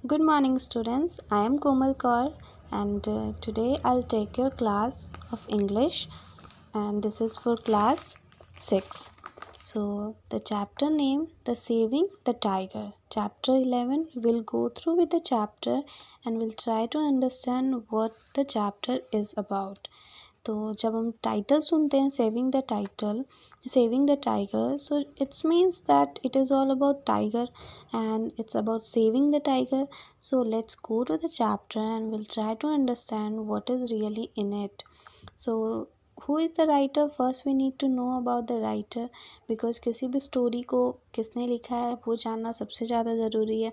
Good morning, students. I am Komal Kaur, and today I'll take your class of English, and this is for class 6. So, the chapter name, The Saving the Tiger. Chapter 11, we'll go through with the chapter and we'll try to understand what the chapter is about. तो जब हम title सुनते हैं saving the tiger, so it's means that it is all about tiger and it's about saving the tiger. So let's go to the chapter and we'll try to understand what is really in it. So who is the writer? First we need to know about the writer, because किसी भी story को किसने लिखा है वो जानना सबसे ज़्यादा ज़रूरी है.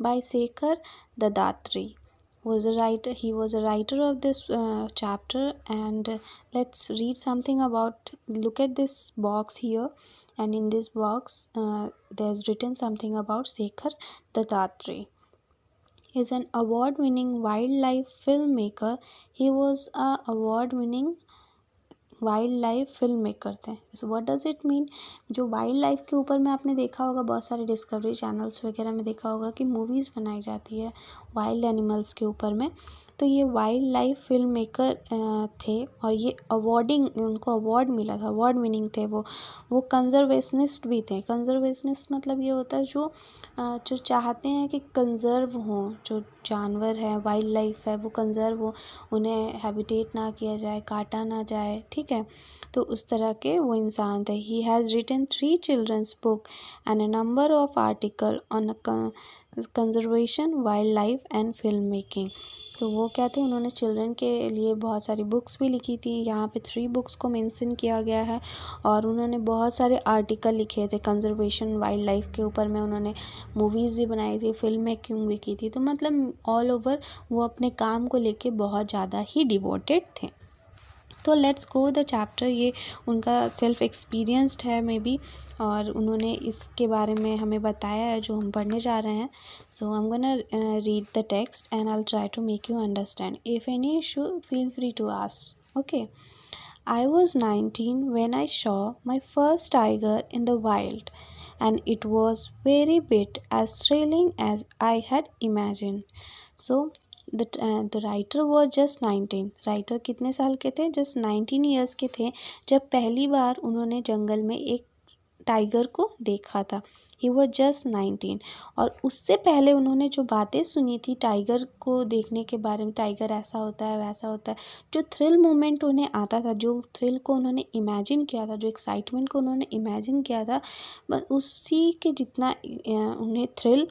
By Shekhar Dattatreya was a writer. He was a writer of this chapter, and let's read something about. Look at this box here, and in this box there's written something about Shekhar Dattatreya. He is an award-winning wildlife filmmaker. He was a award-winning wildlife filmmaker थे. So what does it mean? जो wildlife के ऊपर में आपने देखा होगा, बहुत सारे डिस्कवरी चैनल्स वगैरह में देखा होगा कि मूवीज़ बनाई जाती है वाइल्ड एनिमल्स के ऊपर में. तो ये वाइल्ड लाइफ फिल्म मेकर थे, और ये उनको अवार्ड मिला था, अवार्ड विनिंग थे. वो कंजर्वेशनिस्ट भी थे. कंजर्वेशनिस्ट मतलब ये होता है जो चाहते हैं कि कंजर्व हों, जो जानवर है, वाइल्ड लाइफ है, वो कंजर्व हो, उन्हें हैबिटेट ना किया जाए, काटा ना जाए. ठीक है, तो उस तरह के वो इंसान थे. He has written 3 children's book and a number of article on conservation, wild life and film making. तो वो क्या थे, उन्होंने चिल्ड्रन के लिए बहुत सारी बुक्स भी लिखी थी. यहाँ पे 3 बुक्स को मेंशन किया गया है, और उन्होंने बहुत सारे आर्टिकल लिखे थे कंजर्वेशन, वाइल्ड लाइफ के ऊपर में. उन्होंने मूवीज़ भी बनाई थी, फिल्म मेकिंग भी की थी. तो मतलब ऑल ओवर वो अपने काम को लेके बहुत ज़्यादा ही डिवोटेड थे. तो लेट्स गो द चैप्टर. ये उनका सेल्फ एक्सपीरियंस्ड है मे बी, और उन्होंने इसके बारे में हमें बताया है जो हम पढ़ने जा रहे हैं. So I am gonna read the text and I will try to make you understand. If any issue feel free to ask. Okay. I was 19 when I saw my first tiger in the wild, and it was very bit as thrilling as I had imagined. So the writer was just 19. Writer कितने साल के थे? Just 19 years के थे जब पहली बार उन्होंने जंगल में एक टाइगर को देखा था. He was just 19. और उससे पहले उन्होंने जो बातें सुनी थी टाइगर को देखने के बारे में, टाइगर ऐसा होता है, वैसा होता है, जो थ्रिल मोमेंट उन्हें आता था, जो थ्रिल को उन्होंने इमेजिन किया था, जो एक्साइटमेंट को उन्होंने इमेजिन किया था, बस उसी के जितना उन्हें थ्रिल,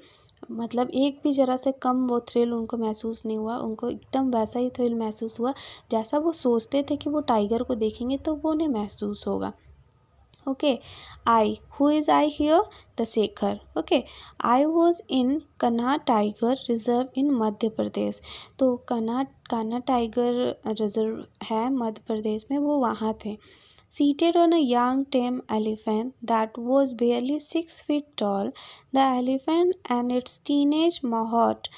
मतलब एक भी ज़रा से कम वो थ्रिल उनको महसूस नहीं हुआ. उनको एकदम वैसा ही थ्रिल महसूस हुआ जैसा वो सोचते थे कि वो टाइगर को देखेंगे तो वो उन्हें महसूस होगा. Okay, who is I here? The Shekhar. Okay, I was in Kanha Tiger Reserve in Madhya Pradesh. तो कान्हा टाइगर रिजर्व है मध्य प्रदेश में, वो वहाँ थे. Seated on a young tame elephant that was barely 6 feet tall, the elephant and its teenage mahout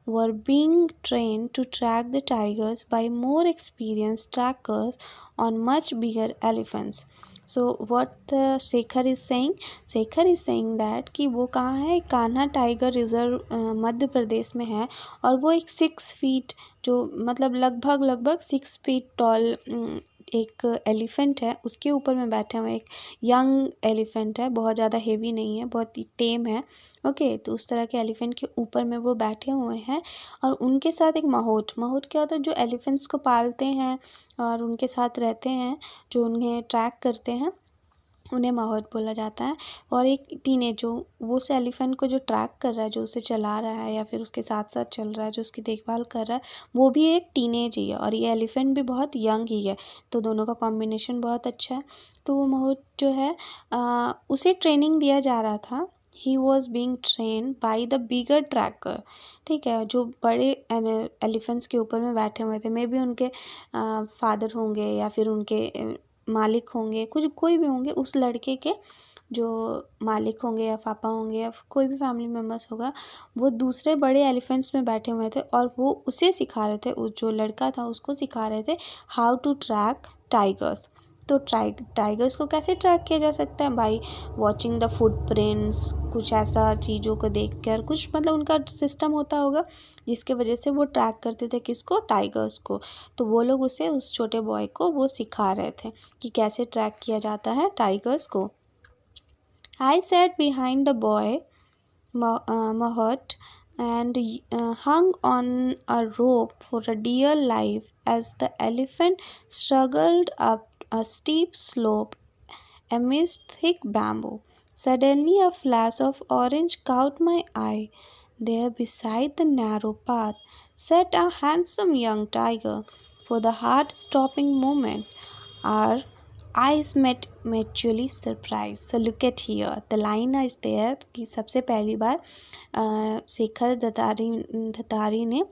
were being trained to track the tigers by more experienced trackers on much bigger elephants. So what the Shekhar is saying that कि वो कहाँ है, Kanha tiger reserve Madhya Pradesh में है, और वो एक 6 feet, जो मतलब लगभग 6 फीट टॉल एक एलिफेंट है, उसके ऊपर में बैठे हुए. एक यंग एलिफेंट है, बहुत ज़्यादा हेवी नहीं है, बहुत ही टेम है. ओके, तो उस तरह के एलिफेंट के ऊपर में वो बैठे हुए हैं, और उनके साथ एक माहौट क्या होता है, जो एलिफेंट्स को पालते हैं और उनके साथ रहते हैं, जो उन्हें ट्रैक करते हैं, उन्हें माहौत बोला जाता है. और एक टीनेज, जो वो उस एलिफेंट को जो ट्रैक कर रहा है, जो उसे चला रहा है या फिर उसके साथ साथ चल रहा है, जो उसकी देखभाल कर रहा है, वो भी एक टीनेज ही है, और ये एलिफेंट भी बहुत यंग ही है. तो दोनों का कॉम्बिनेशन बहुत अच्छा है. तो वो माहौत जो है उसे ट्रेनिंग दिया जा रहा था. He was being train by the bigger tracker. ठीक है, जो बड़े एलिफेंट्स के ऊपर में बैठे हुए थे, मे बी उनके फादर होंगे या फिर उनके मालिक होंगे, कोई भी होंगे, उस लड़के के जो मालिक होंगे या पापा होंगे या कोई भी फैमिली मेम्बर्स होगा, वो दूसरे बड़े एलिफेंट्स में बैठे हुए थे, और वो उसे सिखा रहे थे, जो लड़का था उसको सिखा रहे थे हाउ टू ट्रैक टाइगर्स. तो टाइगर्स को कैसे ट्रैक किया जा सकता है? बाई वॉचिंग द फुटप्रिंट्स, कुछ ऐसा चीज़ों को देख कर, कुछ मतलब उनका सिस्टम होता होगा जिसके वजह से वो ट्रैक करते थे किसको? टाइगर्स को। तो वो लोग उसे, उस छोटे बॉय को वो सिखा रहे थे कि कैसे ट्रैक किया जाता है टाइगर्स को। आई sat behind the boy Mahat and hung on a rope for a dear life as the elephant struggled up a steep slope amidst thick bamboo. Suddenly, a flash of orange caught my eye. There, beside the narrow path, sat a handsome young tiger. For the heart-stopping moment, our eyes met mutually surprised. So look at here. The line is there कि सबसे पहली बार शेखर दत्तारी ने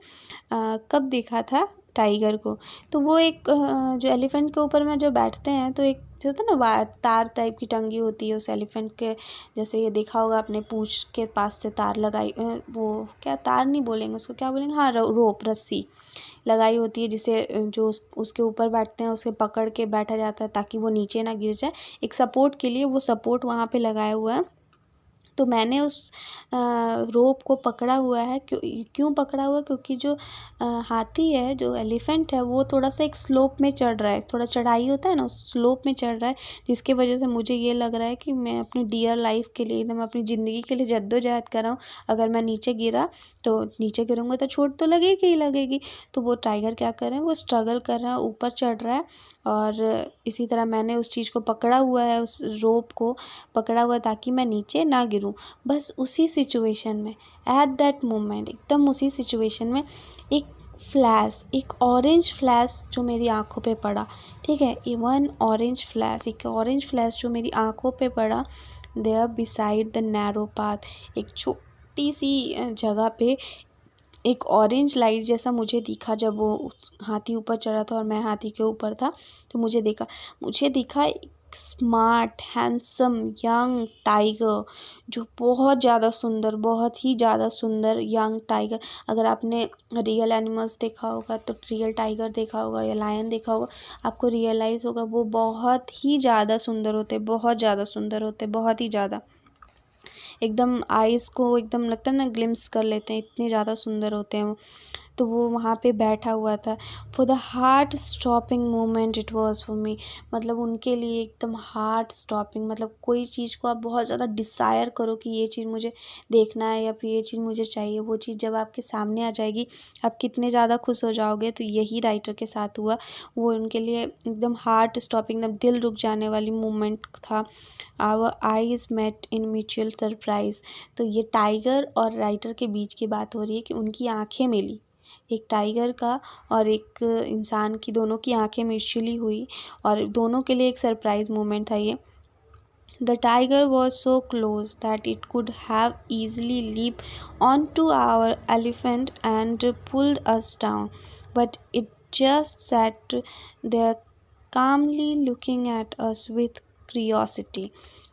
कब देखा था tiger को? तो वो एक जो एलिफेंट के ऊपर में जो बैठते हैं, तो एक जो होता है ना तार टाइप की टंगी होती है उस एलिफेंट के, जैसे ये देखा होगा आपने, पूंछ के पास से तार लगाई, वो क्या तार नहीं बोलेंगे उसको, क्या बोलेंगे, हाँ रोप, रस्सी लगाई होती है, जिसे जो उसके ऊपर बैठते हैं उसे पकड़ के बैठा जाता है ताकि वो नीचे ना गिर जाए, एक सपोर्ट के लिए वो सपोर्ट वहाँ पे लगाया हुआ है। तो मैंने उस रोप को पकड़ा हुआ है। क्यों पकड़ा हुआ? क्योंकि जो हाथी है, जो एलिफेंट है, वो थोड़ा सा एक स्लोप में चढ़ रहा है, थोड़ा चढ़ाई होता है ना, उस स्लोप में चढ़ रहा है, जिसकी वजह से मुझे ये लग रहा है कि मैं अपनी डियर लाइफ के लिए, एकदम अपनी ज़िंदगी के लिए जद्दोजहद कर रहा हूँ। अगर मैं नीचे गिरा तो नीचे गिरूँगा तो चोट तो लगेगी ही लगेगी। तो वो टाइगर क्या कर रहे हैं, वो स्ट्रगल कर रहा है, ऊपर चढ़ रहा है, और इसी तरह मैंने उस चीज़ को पकड़ा हुआ है, उस रोप को पकड़ा हुआ है ताकि मैं नीचे ना गिरूँ। बस उसी सिचुएशन में, एट दैट मोमेंट, एकदम उसी सिचुएशन में एक फ्लैश, एक ऑरेंज फ्लैश जो मेरी आंखों पे पड़ा, ठीक है, वन ऑरेंज फ्लैश, एक ऑरेंज फ्लैश जो मेरी आंखों पे पड़ा, there beside the narrow path, एक छोटी सी जगह पे एक ऑरेंज लाइट जैसा मुझे दिखा। जब वो हाथी ऊपर चढ़ा था और मैं हाथी के ऊपर था, तो मुझे दिखा एक स्मार्ट हैंडसम यंग टाइगर, जो बहुत ज़्यादा सुंदर, बहुत ही ज़्यादा सुंदर यंग टाइगर। अगर आपने रियल एनिमल्स देखा होगा, तो रियल टाइगर देखा होगा या लायन देखा होगा, आपको रियलाइज़ होगा वो बहुत ही ज़्यादा सुंदर होते, बहुत ज़्यादा सुंदर होते, बहुत ही ज़्यादा, एकदम आइज़ को एकदम लगता है ना ग्लिम्स कर लेते हैं, इतने ज़्यादा सुंदर होते हैं वो। तो वो वहाँ पे बैठा हुआ था। For the heart stopping moment it was for me, मतलब उनके लिए एकदम हार्ट स्टॉपिंग, मतलब कोई चीज़ को आप बहुत ज़्यादा डिसायर करो कि ये चीज़ मुझे देखना है या फिर ये चीज़ मुझे चाहिए, वो चीज़ जब आपके सामने आ जाएगी आप कितने ज़्यादा खुश हो जाओगे। तो यही राइटर के साथ हुआ, वो उनके लिए एकदम हार्ट स्टॉपिंग, एकदम दिल रुक जाने वाली मोमेंट था। Our eyes met in mutual surprise. तो ये टाइगर और राइटर के बीच की बात हो रही है कि उनकी आंखें मिली, एक टाइगर का और एक इंसान की, दोनों की आंखें म्यूचुअली हुई, और दोनों के लिए एक सरप्राइज मोमेंट था ये। The tiger was so close that it could have easily leaped onto our elephant and pulled us down, but it just sat there calmly looking at us with curiosity.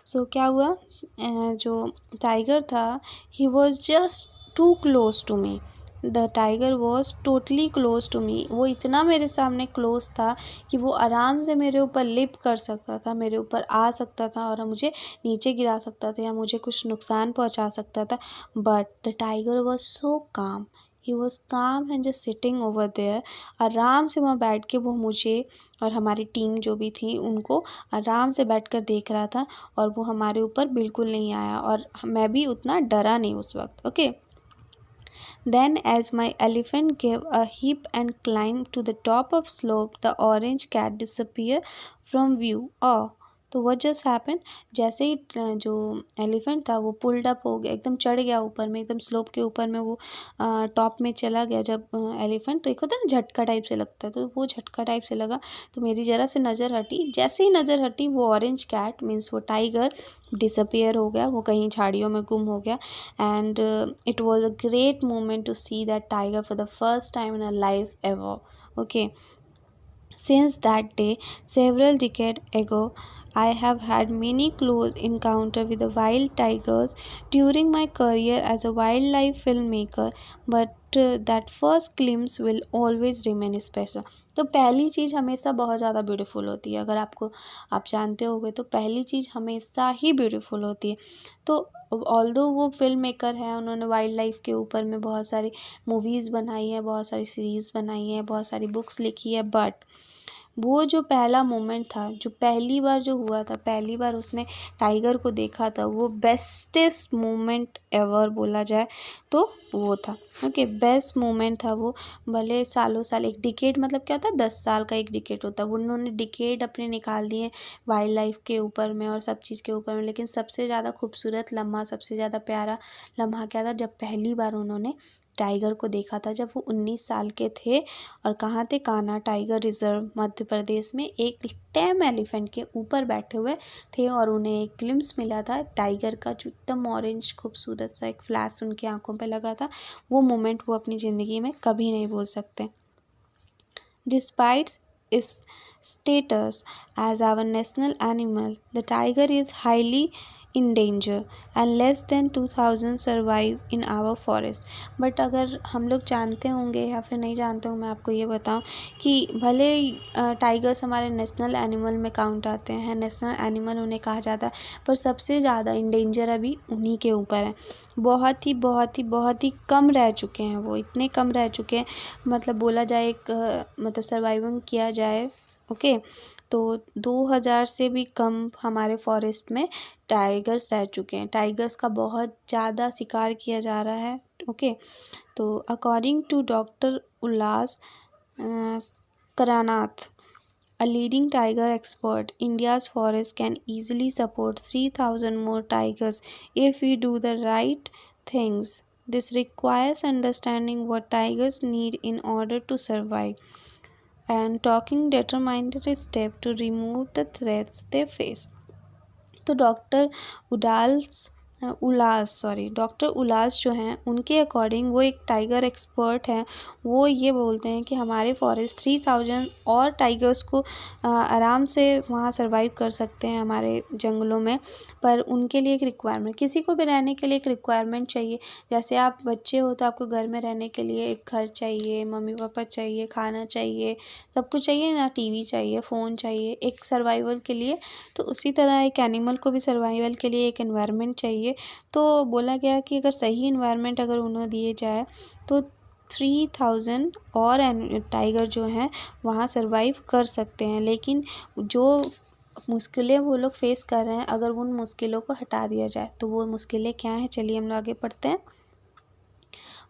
So क्या हुआ, जो tiger था, he was just too close to me. The tiger was totally close to me, वो इतना मेरे सामने close था कि वो आराम से मेरे ऊपर लिप कर सकता था, मेरे ऊपर आ सकता था और मुझे नीचे गिरा सकता था या मुझे कुछ नुकसान पहुंचा सकता था। But the tiger was so calm, he was calm and just sitting over there. आराम से वहाँ बैठ के वो मुझे और हमारी टीम जो भी थी उनको आराम से बैठ कर देख रहा था, और वो हमारे ऊपर बिल्कुल नहीं आया, और मैं भी उतना डरा नहीं उस वक्त। Okay. Then, as my elephant gave a heap and climbed to the top of slope, the orange cat disappeared from view. Oh, तो what just happened? जैसे ही जो एलिफेंट था वो पुल्ड अप हो गया, एकदम चढ़ गया ऊपर में, एकदम स्लोप के ऊपर में वो टॉप में चला गया जब एलिफेंट, तो एक होता है ना झटका टाइप से लगता है, तो वो झटका टाइप से लगा। तो मेरी ज़रा से नज़र हटी, जैसे ही नज़र हटी वो ऑरेंज कैट मीन्स वो टाइगर डिसअपियर हो गया, वो कहीं झाड़ियों में गुम हो गया। And it was a great moment to see that tiger for the first time in a life ever. Okay. Since that day, several decades ago, I have had many close encounters with the wild tigers during my career as a wildlife filmmaker, but that first glimpse will always remain special. तो पहली चीज़ हमेशा बहुत ज़्यादा beautiful होती है, अगर आप जानते होगे तो पहली चीज़ हमेशा ही ब्यूटीफुल होती है। तो ऑल्दो वो फिल्म मेकर है, उन्होंने वाइल्ड लाइफ के ऊपर में बहुत सारी मूवीज़ बनाई है, बहुत सारी सीरीज़ बनाई है, बहुत सारी बुक्स लिखी है, बट वो जो पहला मोमेंट था, जो पहली बार जो हुआ था, पहली बार उसने टाइगर को देखा था, वो बेस्टेस्ट मोमेंट एवर बोला जाए तो वो था। ओके, बेस्ट मोमेंट था वो। भले सालों साल, एक डिकेड मतलब क्या होता है, 10 साल का एक डिकेड होता है, वो उन्होंने डिकेड अपने निकाल दिए वाइल्ड लाइफ के ऊपर में और सब चीज़ के ऊपर में। लेकिन सबसे ज़्यादा खूबसूरत लम्हा, सबसे ज़्यादा प्यारा लम्हा क्या था, जब पहली बार उन्होंने टाइगर को देखा था, जब वो 19 साल के थे। और कहाँ थे, कान्हा टाइगर रिजर्व मध्य प्रदेश में एक टेम एलिफेंट के ऊपर बैठे हुए थे, और उन्हें एक ग्लिम्स मिला था टाइगर का, जो एकदम ऑरेंज खूबसूरत सा एक फ्लैश उनकी आंखों पे लगा था। वो मोमेंट वो अपनी ज़िंदगी में कभी नहीं भूल सकते। Despite its status as our national animal, the tiger is highly in danger and less than 2000 survive in our forest. But अगर हम लोग जानते होंगे या फिर नहीं जानते होंगे, मैं आपको ये बताऊं कि भले टाइगर्स हमारे नेशनल एनिमल में काउंट आते हैं, नेशनल एनिमल उन्हें कहा जाता है, पर सबसे ज़्यादा इन डेंजर अभी उन्हीं के ऊपर है। बहुत ही बहुत ही बहुत ही कम रह चुके हैं वो, इतने कम रह चुके हैं, मतलब बोला जाए एक मतलब सर्वाइविंग किया जाए, ओके, तो 2000 से भी कम हमारे फॉरेस्ट में टाइगर्स रह चुके हैं। टाइगर्स का बहुत ज़्यादा शिकार किया जा रहा है, ओके। तो according to doctor Ullas Karanth, a leading tiger expert, India's forest can easily support 3,000 more tigers if we do the right things. This requires understanding what tigers need in order to survive and taking determined steps to remove the threats they face. तो doctor उलास जो हैं, उनके according वो एक tiger expert हैं। वो ये बोलते हैं कि हमारे फॉरेस्ट 3000 और टाइगर्स को आराम से वहाँ सर्वाइव कर सकते हैं हमारे जंगलों में, पर उनके लिए एक रिक्वायरमेंट, किसी को भी रहने के लिए एक रिक्वायरमेंट चाहिए। जैसे आप बच्चे हो तो आपको घर में रहने के लिए एक घर चाहिए, मम्मी पापा चाहिए, खाना चाहिए, सब कुछ चाहिए ना, टीवी चाहिए, फ़ोन चाहिए, एक सर्वाइवल के लिए। तो उसी तरह एक एनिमल को भी सर्वाइवल के लिए एक एनवायरनमेंट चाहिए। तो बोला गया कि अगर सही इन्वायरमेंट अगर उन्हें दिए जाए तो 3000 और टाइगर जो हैं वहाँ सर्वाइव कर सकते हैं। लेकिन जो मुश्किलें वो लोग फेस कर रहे हैं, अगर उन मुश्किलों को हटा दिया जाए तो वो मुश्किलें क्या हैं, चलिए हम लोग आगे पढ़ते हैं।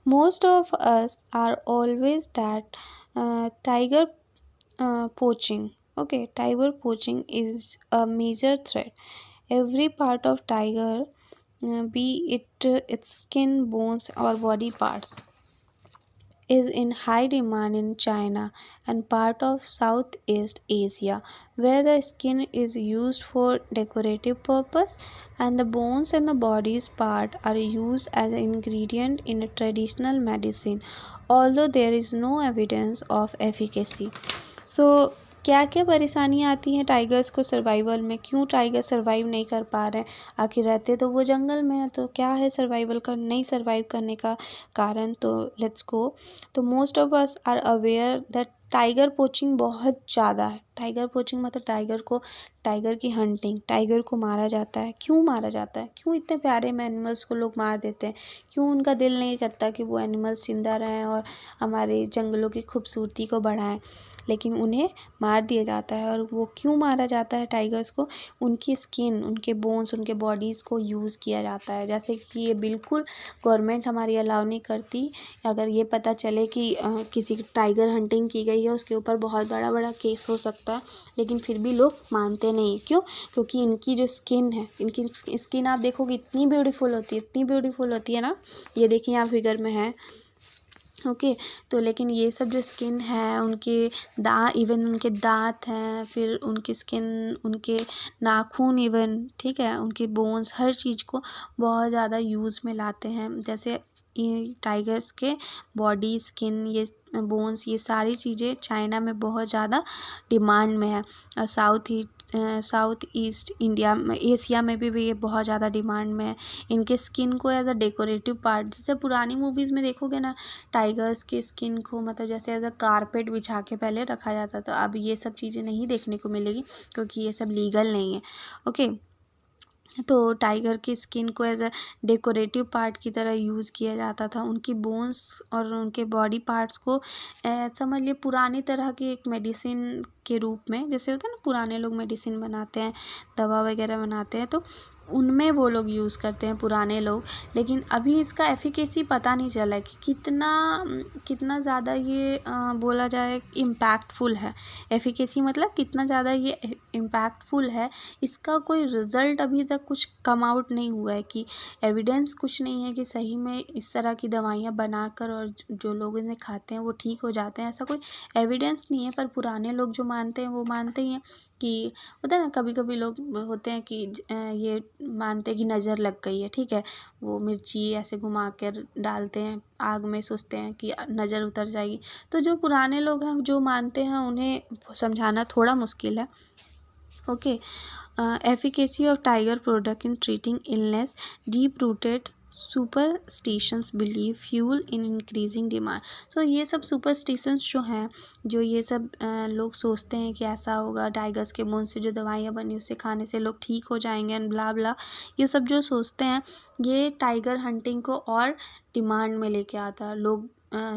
Most of us are always that tiger poaching. Okay, tiger poaching is a major threat. Every part of tiger, be it its skin, bones, or body parts, is in high demand in China and part of Southeast Asia, where the skin is used for decorative purpose and the bones and the body's part are used as an ingredient in a traditional medicine, although there is no evidence of efficacy. So क्या क्या परेशानियाँ आती हैं tigers को survival में, क्यों tiger survive नहीं कर पा रहे हैं, आखिर रहते तो वो जंगल में है, तो क्या है सर्वाइवल का नहीं सर्वाइव करने का कारण। तो लेट्स गो। तो most of us are aware that tiger poaching बहुत ज़्यादा है। टाइगर पोचिंग मतलब टाइगर की हंटिंग, टाइगर को मारा जाता है। क्यों मारा जाता है, क्यों इतने प्यारे में एनिमल्स को लोग मार देते हैं, क्यों उनका दिल नहीं करता कि वो एनिमल्स जिंदा रहें और हमारे जंगलों की खूबसूरती को बढ़ाएं, लेकिन उन्हें मार दिया जाता है। और वो क्यों मारा जाता है टाइगर्स को, उनकी स्किन, उनके बोन्स, उनके बॉडीज़ को यूज़ किया जाता है। जैसे कि ये बिल्कुल गवर्नमेंट हमारी अलाउ नहीं करती, अगर ये पता चले कि किसी टाइगर हंटिंग की गई है, उसके ऊपर बहुत बड़ा केस हो सकता है, लेकिन फिर भी लोग मानते नहीं। क्यों? क्योंकि इनकी जो स्किन है, इनकी स्किन आप देखोगे इतनी ब्यूटीफुल होती है, इतनी ब्यूटीफुल होती है ना, ये देखिए यहाँ फिगर में है, ओके। तो लेकिन ये सब जो स्किन है, उनके इवन उनके दांत हैं, फिर उनकी स्किन, उनके नाखून, इवन ठीक है, उनके बोन्स, हर चीज़ को बहुत ज़्यादा यूज़ में लाते हैं। जैसे ये टाइगर्स के बॉडी, स्किन, ये बोन्स, ये सारी चीज़ें चाइना में बहुत ज़्यादा डिमांड में है। और साउथ ईस्ट इंडिया में, एशिया में भी ये बहुत ज़्यादा डिमांड में है। इनके स्किन को एज अ डेकोरेटिव पार्ट, जैसे पुरानी मूवीज़ में देखोगे ना, टाइगर्स के स्किन को मतलब जैसे एज अ कारपेट बिछा के पहले रखा जाता था। अब ये सब चीज़ें नहीं देखने को मिलेगी क्योंकि ये सब लीगल नहीं है। ओके, तो टाइगर की स्किन को एज अ डेकोरेटिव पार्ट की तरह यूज़ किया जाता था। उनकी बोन्स और उनके बॉडी पार्ट्स को समझ लिए पुरानी तरह की एक मेडिसिन के रूप में, जैसे होता है ना पुराने लोग मेडिसिन बनाते हैं, दवा वगैरह बनाते हैं, तो उनमें वो लोग यूज़ करते हैं पुराने लोग। लेकिन अभी इसका एफिकेसी पता नहीं चला है कि कितना ज़्यादा ये बोला जाए इम्पैक्टफुल है। एफिकेसी मतलब कितना ज़्यादा ये इम्पैक्टफुल है, इसका कोई रिज़ल्ट अभी तक कुछ कम आउट नहीं हुआ है, कि एविडेंस कुछ नहीं है कि सही में इस तरह की दवाइयाँ बनाकर और जो लोग इन्हें खाते हैं वो ठीक हो जाते हैं, ऐसा कोई एविडेंस नहीं है। पर पुराने लोग जो मानते हैं वो मानते ही हैं। कि होता है ना, कभी कभी लोग होते हैं कि ये मानते हैं कि नज़र लग गई है, ठीक है, वो मिर्ची ऐसे घुमा कर डालते हैं आग में, सोचते हैं कि नज़र उतर जाएगी। तो जो पुराने लोग हैं जो मानते हैं उन्हें समझाना थोड़ा मुश्किल है। Okay, efficacy of tiger product in treating illness, deep rooted superstitions believe fuel in increasing demand. So ये सब सुपरस्टिशंस जो हैं, जो ये सब लोग सोचते हैं कि ऐसा होगा, टाइगर्स के बोन से जो दवाइयाँ बनी उससे खाने से लोग ठीक हो जाएंगे एंड ब्ला ब्ला, ये सब जो सोचते हैं, ये टाइगर हंटिंग को और डिमांड में लेके आता है। लोग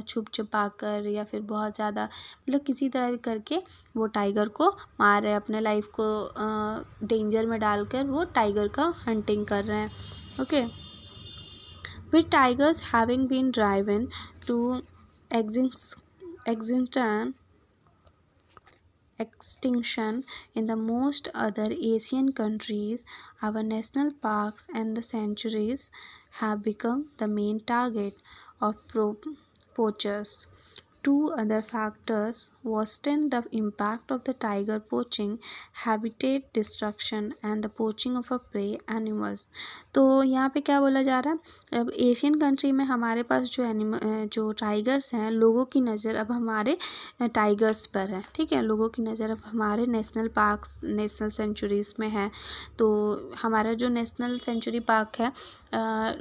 छुप छुपा कर या फिर बहुत ज़्यादा मतलब किसी तरह भी करके वो टाइगर को मार रहे हैं, अपने लाइफ को डेंजर में डालकर वो टाइगर का हंटिंग कर रहे हैं। Okay, with tigers having been driven to extinction in the most other Asian countries, our national parks and the sanctuaries have become the main target of poachers. Two other factors worsen the impact of the tiger: poaching, habitat destruction and the poaching of a prey animals. तो यहाँ पे क्या बोला जा रहा है, अब Asian country में हमारे पास जो टाइगर्स हैं, लोगों की नज़र अब हमारे टाइगर्स पर है, ठीक है, लोगों की नज़र अब हमारे नेशनल पार्क्स, नेशनल सेंचुरीज़ में है। तो हमारा जो नेशनल सेंचुरी पार्क है,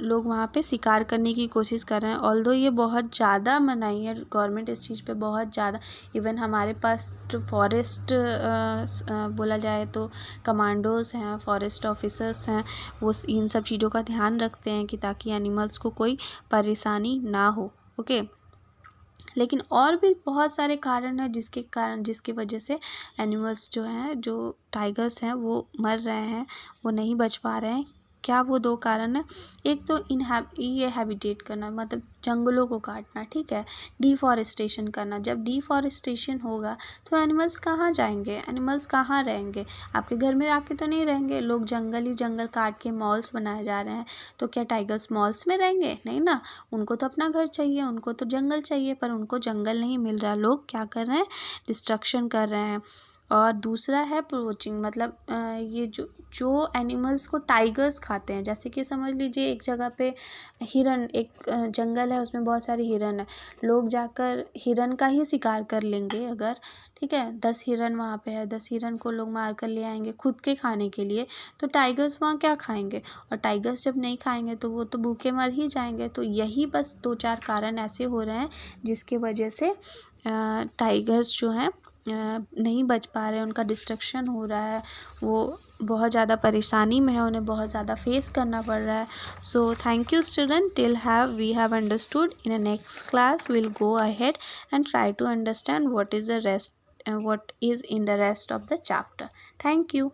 लोग वहाँ पे शिकार करने की कोशिश कर रहे हैं। ऑल्दो ये बहुत ज़्यादा मनाही है गवर्नमेंट इस चीज़ पे, बहुत ज़्यादा। इवन हमारे पास जो फॉरेस्ट बोला जाए तो कमांडोज़ हैं, फॉरेस्ट ऑफिसर्स हैं, वो इन सब चीज़ों का ध्यान रखते हैं कि ताकि एनिमल्स को कोई परेशानी ना हो। ओके, लेकिन और भी बहुत सारे कारण हैं जिसकी वजह से एनिमल्स जो हैं, जो टाइगर्स हैं, वो मर रहे हैं, वो नहीं बच पा रहे हैं। क्या वो दो कारण है? एक तो ये हैबिटेट करना, मतलब जंगलों को काटना, ठीक है, डिफॉरेस्टेशन करना। जब डिफॉरेस्टेशन होगा तो एनिमल्स कहाँ जाएंगे, एनिमल्स कहाँ रहेंगे? आपके घर में आके तो नहीं रहेंगे। लोग जंगल ही जंगल काट के मॉल्स बनाए जा रहे हैं, तो क्या टाइगर्स मॉल्स में रहेंगे? नहीं ना, उनको तो अपना घर चाहिए, उनको तो जंगल चाहिए, पर उनको जंगल नहीं मिल रहा। लोग क्या कर रहे हैं, डिस्ट्रक्शन कर रहे हैं। और दूसरा है पोचिंग, मतलब ये जो एनिमल्स को टाइगर्स खाते हैं, जैसे कि समझ लीजिए एक जगह पे हिरन, एक जंगल है उसमें बहुत सारी हिरन है, लोग जाकर हिरन का ही शिकार कर लेंगे अगर, ठीक है, 10 हिरन वहाँ पे है, 10 हिरन को लोग मार कर ले आएंगे खुद के खाने के लिए, तो टाइगर्स वहाँ क्या खाएंगे? और टाइगर्स जब नहीं खाएंगे तो वो तो भूखे मर ही जाएंगे। तो यही बस 2-4 कारण ऐसे हो रहे हैं जिसकी वजह से टाइगर्स जो हैं नहीं बच पा रहे हैं, उनका डिस्ट्रक्शन हो रहा है, वो बहुत ज़्यादा परेशानी में है, उन्हें बहुत ज़्यादा फेस करना पड़ रहा है। So thank you student, till we have understood. In a next class we'll go ahead and try to understand what is in the rest of the chapter. Thank you.